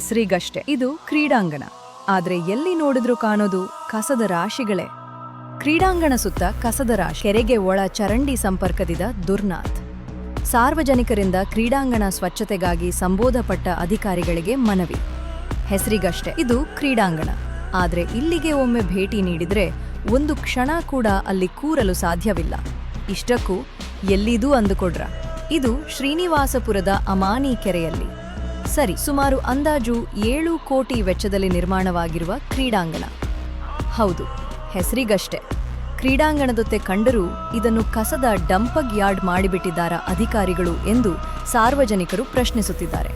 ಹೆಸರಿಗಷ್ಟೆ. ಇದು ಕ್ರೀಡಾಂಗಣ, ಆದ್ರೆ ಎಲ್ಲಿ ನೋಡಿದ್ರೂ ಕಾಣೋದು ಕಸದ ರಾಶಿಗಳೇ. ಕ್ರೀಡಾಂಗಣ ಸುತ್ತ ಕಸದ ರಾಶಿ, ಕೆರೆಗೆ ಒಳ ಚರಂಡಿ ಸಂಪರ್ಕದಿದ ದುರ್ನಾಥ್. ಸಾರ್ವಜನಿಕರಿಂದ ಕ್ರೀಡಾಂಗಣ ಸ್ವಚ್ಛತೆಗಾಗಿ ಸಂಬೋಧಪಟ್ಟ ಅಧಿಕಾರಿಗಳಿಗೆ ಮನವಿ. ಹೆಸರಿಗಷ್ಟೆ ಇದು ಕ್ರೀಡಾಂಗಣ, ಆದ್ರೆ ಇಲ್ಲಿಗೆ ಒಮ್ಮೆ ಭೇಟಿ ನೀಡಿದ್ರೆ ಒಂದು ಕ್ಷಣ ಕೂಡ ಅಲ್ಲಿ ಕೂರಲು ಸಾಧ್ಯವಿಲ್ಲ. ಇಷ್ಟಕ್ಕೂ ಎಲ್ಲಿದೂ ಅಂದುಕೊಡ್ರ, ಇದು ಶ್ರೀನಿವಾಸಪುರದ ಅಮಾನಿ ಕೆರೆಯಲ್ಲಿ. ಸರಿ, ಸುಮಾರು ಅಂದಾಜು 7 ಕೋಟಿ ವೆಚ್ಚದಲ್ಲಿ ನಿರ್ಮಾಣವಾಗಿರುವ ಕ್ರೀಡಾಂಗಣ. ಹೌದು, ಹೆಸರಿಗಷ್ಟೆ ಕ್ರೀಡಾಂಗಣದೊತ್ತೆ ಕಂಡರೂ ಇದನ್ನು ಕಸದ ಡಂಪಗ್ ಯಾರ್ಡ್ ಮಾಡಿಬಿಟ್ಟಿದ್ದಾರಾ ಅಧಿಕಾರಿಗಳು ಎಂದು ಸಾರ್ವಜನಿಕರು ಪ್ರಶ್ನಿಸುತ್ತಿದ್ದಾರೆ.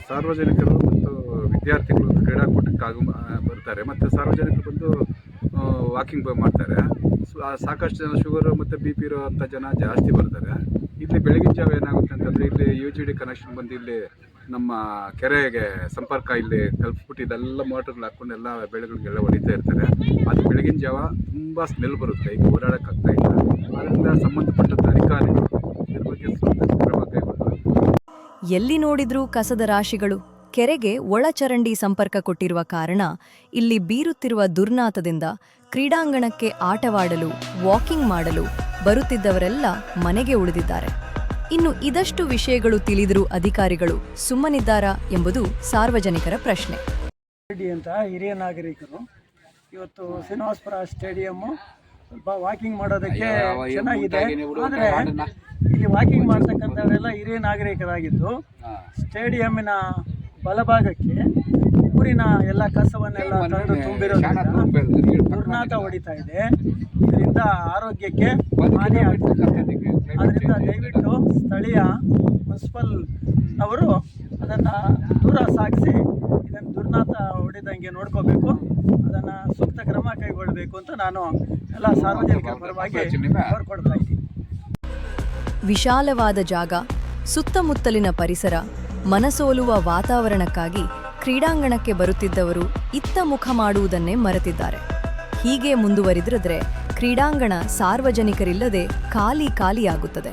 ಸಾರ್ವಜನಿಕರು ಮತ್ತು ವಿದ್ಯಾರ್ಥಿಗಳು ಕ್ರೀಡಾಕೂಟಕ್ಕೆ ಬರ್ತಾರೆ, ಮತ್ತು ಸಾರ್ವಜನಿಕರು ಬಂದು ವಾಕಿಂಗ್ ಮಾಡ್ತಾರೆ. ಸಾಕಷ್ಟು ಜನ ಶುಗರ್ ಮತ್ತು BP ಇರೋವಂಥ ಜನ ಜಾಸ್ತಿ ಬರ್ತಾರೆ. ಇಲ್ಲಿ ಬೆಳಗಿನ ಜಾವ ಏನಾಗುತ್ತೆ ಅಂತಂದರೆ, ಇಲ್ಲಿ UGD ಕನೆಕ್ಷನ್ ಬಂದು ಇಲ್ಲಿ ನಮ್ಮ ಕೆರೆಗೆ ಸಂಪರ್ಕ ಇಲ್ಲಿ ತಲುಪಿಸ್ಬಿಟ್ಟು ಇದೆಲ್ಲ ಮೋಟರ್ಗಳು ಹಾಕ್ಕೊಂಡು ಎಲ್ಲ ಬೆಳೆಗಳಿಗೆಲ್ಲ ಹೊಡಿತಾ ಇರ್ತಾರೆ. ಅದು ಬೆಳಗಿನ ಜಾವ ತುಂಬ ಸ್ಮೆಲ್ ಬರುತ್ತೆ, ಈಗ ಓಡಾಡೋಕ್ಕಾಗ್ತಾ ಇಲ್ಲ. ಅದರಿಂದ ಸಂಬಂಧಪಟ್ಟಂಥ ಅಧಿಕಾರಿಗಳು ಇದ್ರ ಬಗ್ಗೆ ಕ್ರಮ ಕೈಗೊಳ್ಳುತ್ತಾರೆ. ಎಲ್ಲಿ ನೋಡಿದ್ರೂ ಕಸದ ರಾಶಿಗಳು. ಕೆರೆಗೆ ಒಳಚರಂಡಿ ಸಂಪರ್ಕ ಕೊಟ್ಟಿರುವ ಕಾರಣ ಇಲ್ಲಿ ಬೀರುತ್ತಿರುವ ದುರ್ನಾಥದಿಂದ ಕ್ರೀಡಾಂಗಣಕ್ಕೆ ಆಟವಾಡಲು, ವಾಕಿಂಗ್ ಮಾಡಲು ಬರುತ್ತಿದ್ದವರೆಲ್ಲ ಮನೆಗೆ ಉಳಿದಿದ್ದಾರೆ. ಇನ್ನು ಇದಷ್ಟು ವಿಷಯಗಳು ತಿಳಿದರೂ ಅಧಿಕಾರಿಗಳು ಸುಮ್ಮನಿದ್ದಾರಾ ಎಂಬುದು ಸಾರ್ವಜನಿಕರ ಪ್ರಶ್ನೆ. ಅಂತ ಹಿರಿಯ ನಾಗರಿಕರು ಇವತ್ತು ಶ್ರೀನಿವಾಸಪುರ ಸ್ಟೇಡಿಯಮ್ಮು ಸ್ವಲ್ಪ ವಾಕಿಂಗ್ ಮಾಡೋದಕ್ಕೆ ಚೆನ್ನಾಗಿದೆ. ಆದರೆ ಇಲ್ಲಿ ವಾಕಿಂಗ್ ಮಾಡ್ತಕ್ಕಂಥವರೆಲ್ಲ ಹಿರಿಯ ನಾಗರಿಕರಾಗಿದ್ದು ಸ್ಟೇಡಿಯಂನ ಬಲಭಾಗಕ್ಕೆ ಊರಿನ ಎಲ್ಲ ಕಸವನ್ನೆಲ್ಲ ತಂದು ತುಂಬಿರೋದ್ರಿಂದ ದುರ್ನಾಥ ಹೊಡಿತಾ ಇದೆ. ಇದರಿಂದ ಆರೋಗ್ಯಕ್ಕೆ ಹಾನಿ ಆಗ್ತದೆ. ಅದರಿಂದ ದಯವಿಟ್ಟು ಸ್ಥಳೀಯ ಮುನ್ಸಿಪಲ್ ಅವರು ಅದನ್ನು ದೂರ ಸಾಗಿಸಿ ಇದನ್ನು ದುರ್ನಾಥ ಹೊಡಿದಂಗೆ ನೋಡ್ಕೋಬೇಕು, ಅದನ್ನು ಸೂಕ್ತ ಕ್ರಮ ಕೈಗೊಳ್ಳಬೇಕು ಅಂತ ನಾನು ಎಲ್ಲ ಸಾರ್ವಜನಿಕರ ಪರವಾಗಿ ಕೋರ್ಕೊಡ್ತಾ ಇದ್ದೀನಿ. ವಿಶಾಲವಾದ ಜಾಗ, ಸುತ್ತಮುತ್ತಲಿನ ಪರಿಸರ, ಮನಸೋಲುವ ವಾತಾವರಣಕ್ಕಾಗಿ ಕ್ರೀಡಾಂಗಣಕ್ಕೆ ಬರುತ್ತಿದ್ದವರು ಇತ್ತ ಮುಖ ಮಾಡುವುದನ್ನೇ ಮರೆತಿದ್ದಾರೆ. ಹೀಗೆ ಮುಂದುವರಿದ್ರೆ ಕ್ರೀಡಾಂಗಣ ಸಾರ್ವಜನಿಕರಿಲ್ಲದೆ ಖಾಲಿಯಾಗುತ್ತದೆ.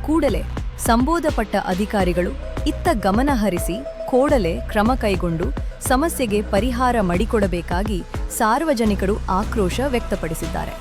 ಕೂಡಲೇ ಸಂಬೋಧಪಟ್ಟ ಅಧಿಕಾರಿಗಳು ಇತ್ತ ಗಮನ ಹರಿಸಿ ಕೂಡಲೇ ಕ್ರಮ ಕೈಗೊಂಡು ಸಮಸ್ಯೆಗೆ ಪರಿಹಾರ ಮಾಡಿಕೊಡಬೇಕಾಗಿ ಸಾರ್ವಜನಿಕರು ಆಕ್ರೋಶ ವ್ಯಕ್ತಪಡಿಸಿದ್ದಾರೆ.